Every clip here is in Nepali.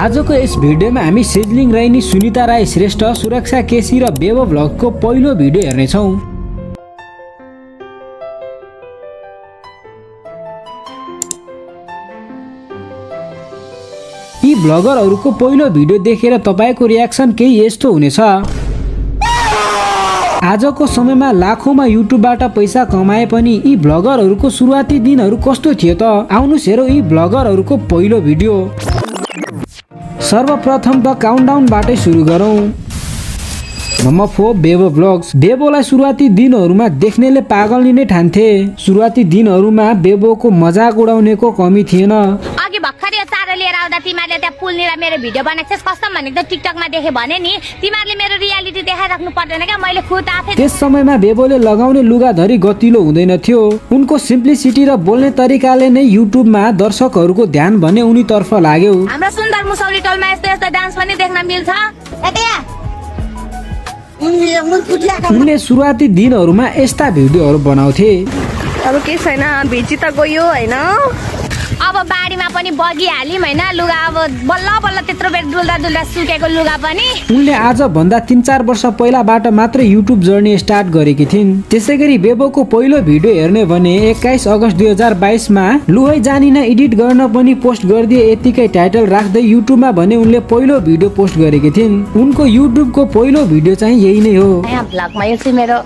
आजको यस भिडियोमा हामी सिजलिङ रैनी, सुनिता राई श्रेष्ठ, सुरक्षा केसी र बेबो भ्लगको पहिलो भिडियो हेर्नेछौँ। यी भ्लगरहरूको पहिलो भिडियो देखेर तपाईको रियाक्सन केही यस्तो हुनेछ। आजको समयमा लाखौंमा युट्युबबाट पैसा कमाए पनि यी भ्लगरहरूको सुरुवाती दिनहरू कस्तो थियो त? आउनुस् हेरौँ यी भ्लगरहरूको पहिलो भिडियो। सर्वप्रथम त काउन्टडाउनबाटै सुरु गरौँ। नम्बर 4 बेबो भ्लग्स। बेबोलाई सुरुवाती दिनहरूमा देख्नेले पागल नै ठान्थे। सुरुवाती दिनहरूमा बेबोको मजाक उडाउनेको कमी थिएन। अघि भर्खरै चारो लिएर आउँदा तिमीहरूले त्यहाँ पुलनिर मेरो भिडियो बनाएको छस् कस्तो भनेको त टिकटकमा देखे भने नि तिमीहरूले मेरो रियालिटी देखाइराख्नु पर्दैन क्या, मैले खुद आफै। त्यस समयमा बेबोले लगाउने लुगाधरी गतिलो हुँदैन थियो। उनको सिम्प्लिसिटी र बोल्ने तरिकाले नै युट्युबमा दर्शकहरूको ध्यान भने उनीतर्फ लाग्यो। हाम्रो सुन्दर मुसौरी टोलमा यस्तो यस्तो डान्स पनि देख्न मिल्छ। उनले सुरुवाती दिनहरूमा यस्ता भिडियोहरू बनाउँथे। अब के छैन, भिजी त गयो हैन। अब बारीमा पनि बगिहालिम हैन, लुगा अब बल्ल बल्ल त्यत्रो बेर डुल्दा डुल्दा सुकेको लुगा पनि। उनले आज भन्दा 3-4 वर्ष पहिलाबाट मात्र युट्युब जर्नी स्टार्ट गरेकी थिइन्। त्यसैगरी बेबोको पहिलो भिडियो हेर्ने भने 21 अगस्त 2022 मा लुहै जानिन एडिट गर्न पनि पोस्ट गरिदिए यतिकै टाइटल राख्दै युट्युबमा भने उनले पहिलो भिडियो पोस्ट गरेकी थिइन्। उनको युट्युबको पहिलो भिडियो चाहिँ यही नै हो। यहाँ भ्लगमा यो चाहिँ मेरो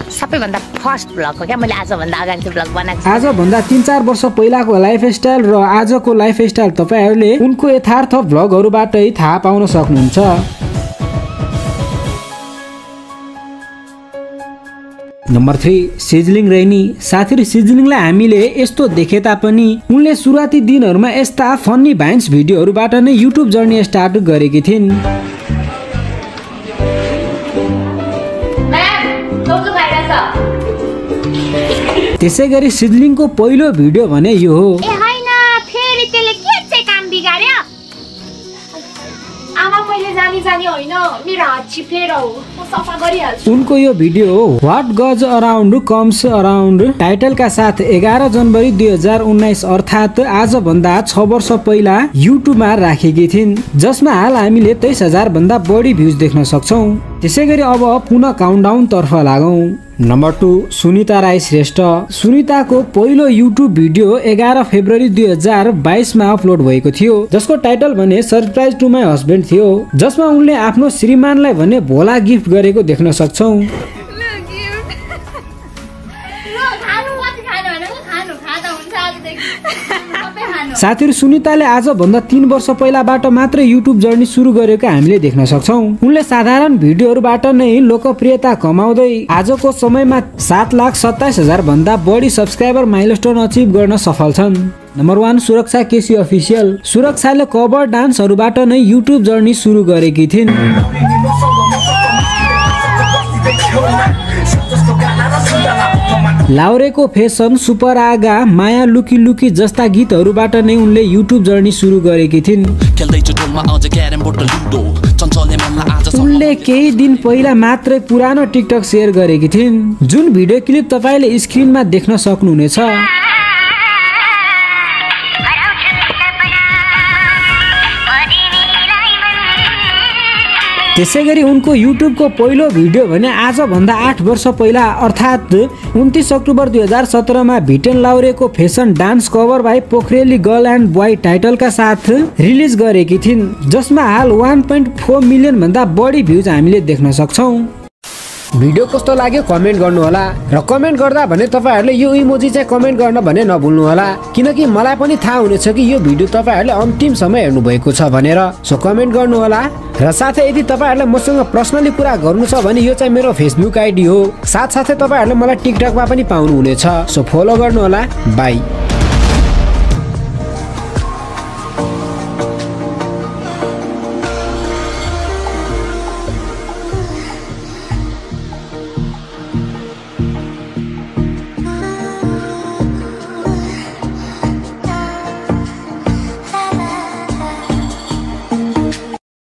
सबैभन्दा फर्स्ट भ्लग हो क्या, मैले आजभन्दा अगाडि चाहिँ भ्लग बनाएको छु। आजभन्दा 3-4 वर्ष पहिलाको लाइफस्टाइल र आजको लाइफस्टाइल तपाईहरूले उनको यथार्थ भ्लगहरूबाटै थाहा पाउन सक्नुहुन्छ। नम्बर 3 सिजलिङ रैनी। साथीहरु, सिजलिङलाई हामीले यस्तो देखे तापनि उनले सुरुवाती दिनहरूमा यस्ता फन्नी भाइन्स भिडियोहरूबाट नै युट्युब जर्नी स्टार्ट गरेकी थिइन्। त्यसैगरी सिजलिङको पहिलो भिडियो भने यो हो। ए हैन, फेरि त्यसले के चाहिँ काम बिगार्यो? आमा मैले जानी होइन, मेरो हात चिप्लेर हो, म सफा गरिहाल्छु। उनको यो भिडियो व्हाट गज अराउन्ड कम्स अराउन्ड टाइटलका साथ 11 जनवरी 2019 अर्थात् आज भन्दा 6 वर्ष पहिला युट्युबमा राखेकी थिइन्, जसमा हाल हामीले 23,000 भन्दा बढी भ्युज देख्न सक्छौं। त्यसैगरी अब पुनः काउन्टडाउन तर्फ लागौं। नम्बर 2 सुनिता राई श्रेष्ठ। सुनिताको पहिलो युट्युब भिडियो 11 फेब्रुअरी 2022 मा अपलोड भएको थियो, जसको टाइटल भने सरप्राइज टु माई हस्बेन्ड थियो, जसमा उनले आफ्नो श्रीमानलाई भने भोला गिफ्ट गरेको देख्न सक्छौं। साथीहरु, सुनिताले आज भन्दा 3 वर्ष पहिलाबाट मात्र युट्युब जर्नी सुरु गरेको हामीले देख्न सक्छौं। उनले साधारण भिडियोहरूबाट नै लोकप्रियता कमाउँदै आजको समयमा 7,27,000 भन्दा बढी सब्स्क्राइबर माइलस्टोन अचिभ गर्न सफल छन्। नम्बर 1 सुरक्षा केसी अफिसियल। सुरक्षाले कभर डान्सहरूबाट नै युट्युब जर्नी सुरु गरेकी थिइन्। लाउरेको फेसन, सुपर आगा, माया लुकी लुकी जस्ता गीतहरूबाट नै उनले युट्युब जर्नी सुरु गरेकी थिइन्। उनले केही दिन पहिला मात्रै पुरानो टिकटक सेयर गरेकी थिइन्, जुन भिडियो क्लिप तपाईले स्क्रिनमा देख्न सक्नुहुनेछ। त्यसैगरी उनको युट्युबको पहिलो भिडियो भने आज भन्दा 8 वर्ष पहिला अर्थात् 29 अक्टोबर 2017 मा भिटेन लाउरेको फेसन डान्स कभर बाई पोखरेली गर्ल एन्ड बोय टाइटलका साथ रिलिज गरेकी थिइन्, जसमा हाल 1.4 मिलियन भन्दा बढी भ्युज हामीले देख्न सक्छौं। भिडियो कस्तो लाग्यो कमेन्ट गर्नु होला, र कमेन्ट गर्दा भने तपाईहरुले यो इमोजी चाहिँ कमेन्ट गर्न भने नभुल्नु होला, किनकि मलाई पनि थाहा हुनेछ कि यो भिडियो तपाईहरुले अन्तिमसम्म हेर्नु भएको छ भनेर। सो कमेन्ट गर्नु होला, र साथै यदि तपाईहरुले मसँग पर्सनली कुरा गर्नु छ भने यो चाहिँ मेरो फेसबुक आइडी हो। साथसाथै तपाईहरुले मलाई टिकटकमा पनि पाउनु हुनेछ। सो फलो गर्नु होला। बाइ।